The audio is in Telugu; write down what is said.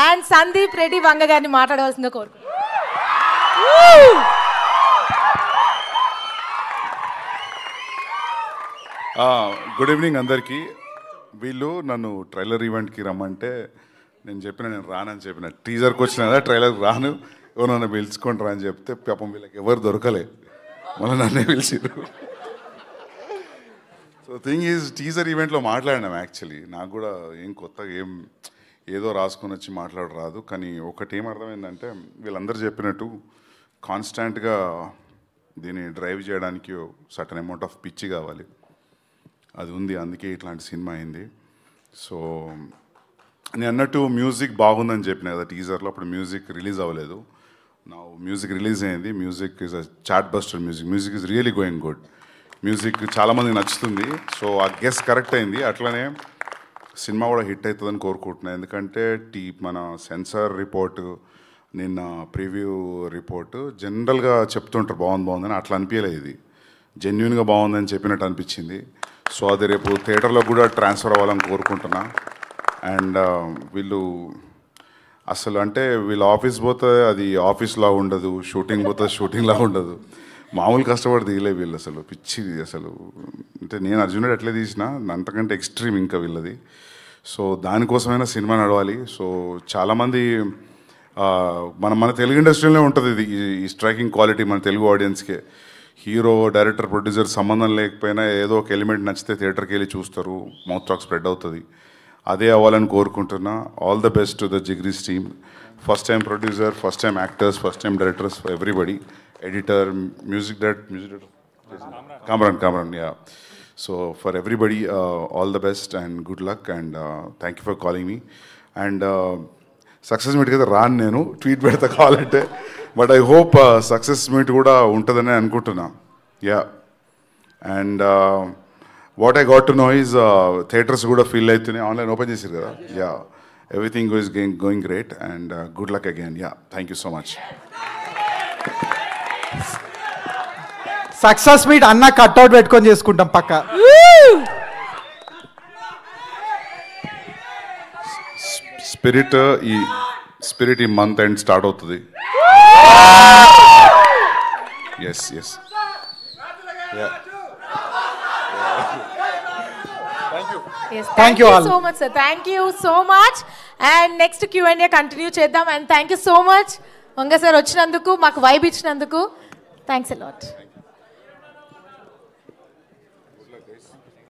అండ్ సందీప్ రెడ్డి వంగ గారిని మాట్లాడవలసిందిగా కోరుకుంటున్నాను. గుడ్ ఈవినింగ్ అందరికీ. వీళ్ళు నన్ను ట్రైలర్ ఈవెంట్కి రమ్మంటే నేను రానని చెప్పిన. టీజర్కి వచ్చిన కదా, ట్రైలర్కి రాను, ఎవరు నన్ను పిలుచుకుంటారా అని చెప్తే పాపం వీళ్ళకి ఎవరు దొరకలే, మళ్ళీ నన్నే పిలిచిర్రు. సో థింగ్ ఈజ్, టీజర్ ఈవెంట్లో మాట్లాడినాం. యాక్చువల్లీ నాకు కూడా ఏం కొత్తగా ఏదో రాసుకొని వచ్చి రాదు. కానీ ఒకటి ఏం అర్థమైందంటే, వీళ్ళందరూ చెప్పినట్టు కాన్స్టాంట్గా దీన్ని డ్రైవ్ చేయడానికి సర్టన్ అమౌంట్ ఆఫ్ పిచ్చి కావాలి, అది ఉంది. అందుకే ఇట్లాంటి సినిమా అయింది. సో నేను అన్నట్టు మ్యూజిక్ బాగుందని చెప్పిన కదా టీజర్లో, అప్పుడు మ్యూజిక్ రిలీజ్ అవ్వలేదు. నా మ్యూజిక్ రిలీజ్ అయింది. Music is a chartbuster. Music is really going good. Music చాలామందికి నచ్చుతుంది. సో ఆ గెస్ కరెక్ట్ అయింది. అట్లనే సినిమా కూడా హిట్ అవుతుందని కోరుకుంటున్నాను. ఎందుకంటే మన సెన్సార్ రిపోర్టు, నిన్న ప్రివ్యూ రిపోర్టు జనరల్గా చెప్తుంటారు బాగుందని, అట్లా అనిపించలేదు. ఇది జెన్యున్గా బాగుందని చెప్పినట్టు అనిపించింది. సో అది రేపు థియేటర్లో కూడా ట్రాన్స్ఫర్ అవ్వాలని కోరుకుంటున్నా. అండ్ వీళ్ళు అసలు అంటే వీళ్ళు ఆఫీస్ పోతే అది ఆఫీస్లా ఉండదు, షూటింగ్ పోతే షూటింగ్లా ఉండదు. మామూలు కష్టపడి దిగలే వీళ్ళు, అసలు పిచ్చిది. అసలు అంటే నేను అర్జునుడు ఎట్లా తీసిన అంతకంటే ఎక్స్ట్రీమ్ ఇంకా వీళ్ళది. సో దానికోసమైనా సినిమా నడవాలి. సో చాలామంది మన తెలుగు ఇండస్ట్రీలోనే ఉంటుంది ఇది, ఈ స్ట్రైకింగ్ క్వాలిటీ మన తెలుగు ఆడియన్స్కే. హీరో, డైరెక్టర్, ప్రొడ్యూసర్ సంబంధం లేకపోయినా ఏదో ఒక ఎలిమెంట్ నచ్చితే థియేటర్కి వెళ్ళి చూస్తారు, మౌత్ టాక్ స్ప్రెడ్ అవుతుంది. అదే అవ్వాలని కోరుకుంటున్నా. All the best to the Jigris team. First time producer, first time actors, first time directors, for everybody, editor, music director Kamran, yeah. So for everybody all the best and good luck and thank you for calling me. And success మీట్కి అయితే రాను, నేను ట్వీట్ పెడతా కావాలంటే. But I hope success meet కూడా ఉంటుందని అనుకుంటున్నా. Yeah. And what I got to know is theatres కూడా ఫీల్ అవుతున్నాయి, ఆన్లైన్ ఓపెన్ చేసారు కదా. Yeah, everything is going great and good luck again. Yeah, thank you so much. Success meet అన్న కట్అవుట్ పెట్టుకొని చేసుకుంటాం పక్క. స్పిరిట్ ఈ మంత్ ఎండ్ స్టార్ట్ అవుతుంది. Yes. Thank you so much, sir. Thank you so much. And next Q&A continue చేద్దాం. And thank you so much Vanga sir వచ్చినందుకు, మాకు వైబ్ ఇచ్చినందుకు. Thanks a lot.